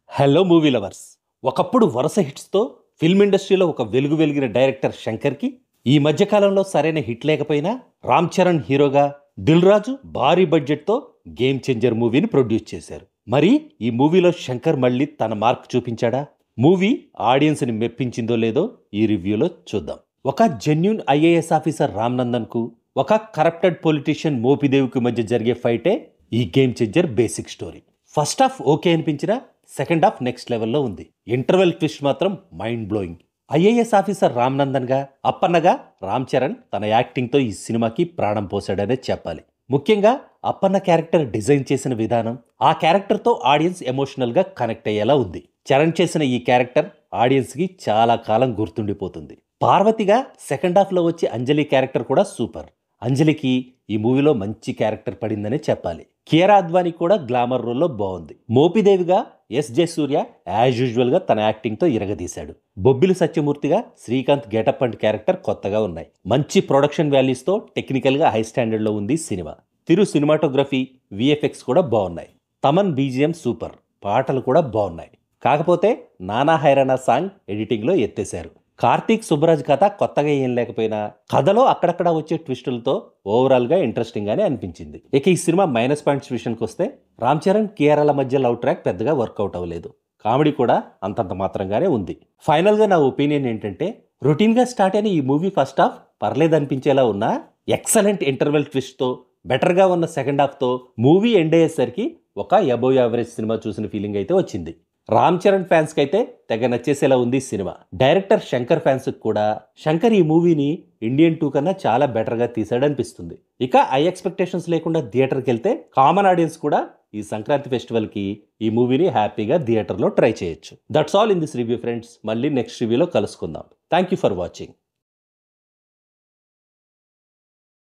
Hello movie lovers. ఒకప్పుడు వరుస హిట్స్తో film ఇండస్ట్రీలో ఒక వెలుగు వెలిగిన డైరెక్టర్ శంకర్కి ఈ మధ్యకాలంలో సరైన హిట్ లేకపోయినా రామ్ చరణ్ హీరోగా దిల్ రాజు భారీ బడ్జెట్తో గేమ్ చేంజర్ మూవీని ప్రొడ్యూస్ చేశారు. మరి ఈ మూవీలో శంకర్ మళ్ళీ తన మార్క్ చూపించాడా? మూవీ ఆడియన్స్ని మెప్పించిందో లేదో ఈ రివ్యూలో చూద్దాం. ఒక జెన్యూన్ ఐఏఎస్ ఆఫీసర్ రామ్ నందన్కు ఒక కరప్టెడ్ పొలిటీషియన్ మోపిదేవికి మధ్య జరిగే ఫైటే ఈ game changer basic story. First half okay అనిపించినా సెకండ్ హాఫ్ నెక్స్ట్ లెవెల్లో ఉంది. ఇంటర్వెల్ ట్విస్ట్ మాత్రం mind blowing. IAS officer Ram నందన్గా అప్పన్నగా రామ్ చరణ్ తన యాక్టింగ్తో ఈ సినిమాకి ప్రాణం పోసాడనే చెప్పాలి. ముఖ్యంగా అప్పన్న క్యారెక్టర్ డిజైన్ చేసిన విధానం ఆ క్యారెక్టర్తో ఆడియన్స్ ఎమోషనల్గా కనెక్ట్ అయ్యేలా ఉంది. చరణ్ చేసిన ఈ క్యారెక్టర్ ఆడియన్స్కి చాలా కాలం గుర్తుండిపోతుంది. పార్వతిగా సెకండ్ హాఫ్లో వచ్చే అంజలి క్యారెక్టర్ కూడా సూపర్. అంజలికి ఈ మూవీలో మంచి క్యారెక్టర్ పడిందనే చెప్పాలి. కియారా అద్వానీ కూడా గ్లామర్ రోల్లో బాగుంది. మోపిదేవిగా ఎస్ జయసూర్య యాజ్ యూజువల్గా తన యాక్టింగ్తో ఇరగదీశాడు. బొబ్బిలి సత్యమూర్తిగా శ్రీకాంత్ గెటప్ అండ్ క్యారెక్టర్ కొత్తగా ఉన్నాయి. మంచి ప్రొడక్షన్ వాల్యూస్తో టెక్నికల్గా హై స్టాండర్డ్లో ఉంది సినిమా. తిరు సినిమాటోగ్రఫీ విఎఫ్ఎక్స్ కూడా బాగున్నాయి. తమన్ బీజిఎం సూపర్, పాటలు కూడా బాగున్నాయి. కాకపోతే నానా హైరానా సాంగ్ ఎడిటింగ్లో ఎత్తేశారు. కార్తీక్ సుబ్బరాజ్ కథ కొత్తగా ఏం లేకపోయినా కథలో అక్కడక్కడ వచ్చే ట్విస్టులతో ఓవరాల్గా ఇంట్రెస్టింగ్గానే అనిపించింది. ఇక ఈ సినిమా మైనస్ పాయింట్స్ విషయానికి వస్తే రామ్ చరణ్ కియారాల మధ్య లవ్ ట్రాక్ పెద్దగా వర్కౌట్ అవ్వలేదు. కామెడీ కూడా అంతంత మాత్రంగానే ఉంది. ఫైనల్గా నా ఒపీనియన్ ఏంటంటే రొటీన్గా స్టార్ట్ అయిన ఈ మూవీ ఫస్ట్ హాఫ్ పర్లేదు అనిపించేలా ఉన్నా ఎక్సలెంట్ ఇంటర్వెల్ ట్విస్ట్తో బెటర్గా ఉన్న సెకండ్ హాఫ్తో మూవీ ఎండ్ అయ్యేసరికి ఒక అబోవ్ యావరేజ్ సినిమా చూసిన ఫీలింగ్ అయితే వచ్చింది. రామ్ చరణ్ ఫ్యాన్స్కి అయితే తెగ నచ్చేసేలా ఉంది సినిమా. డైరెక్టర్ శంకర్ ఫ్యాన్స్కి కూడా శంకర్ ఈ మూవీని ఇండియన్ 2 కన్నా చాలా బెటర్గా తీసాడనిపిస్తుంది. ఇక ఐ ఎక్స్పెక్టేషన్స్ లేకుండా థియేటర్కి వెళ్తే కామన్ ఆడియన్స్ కూడా ఈ సంక్రాంతి ఫెస్టివల్కి ఈ మూవీని హ్యాపీగా థియేటర్లో ట్రై చేయొచ్చు. That's all in this review friends. మళ్ళీ నెక్స్ట్ రివ్యూలో కలుసుకుందాం. Thank you for watching.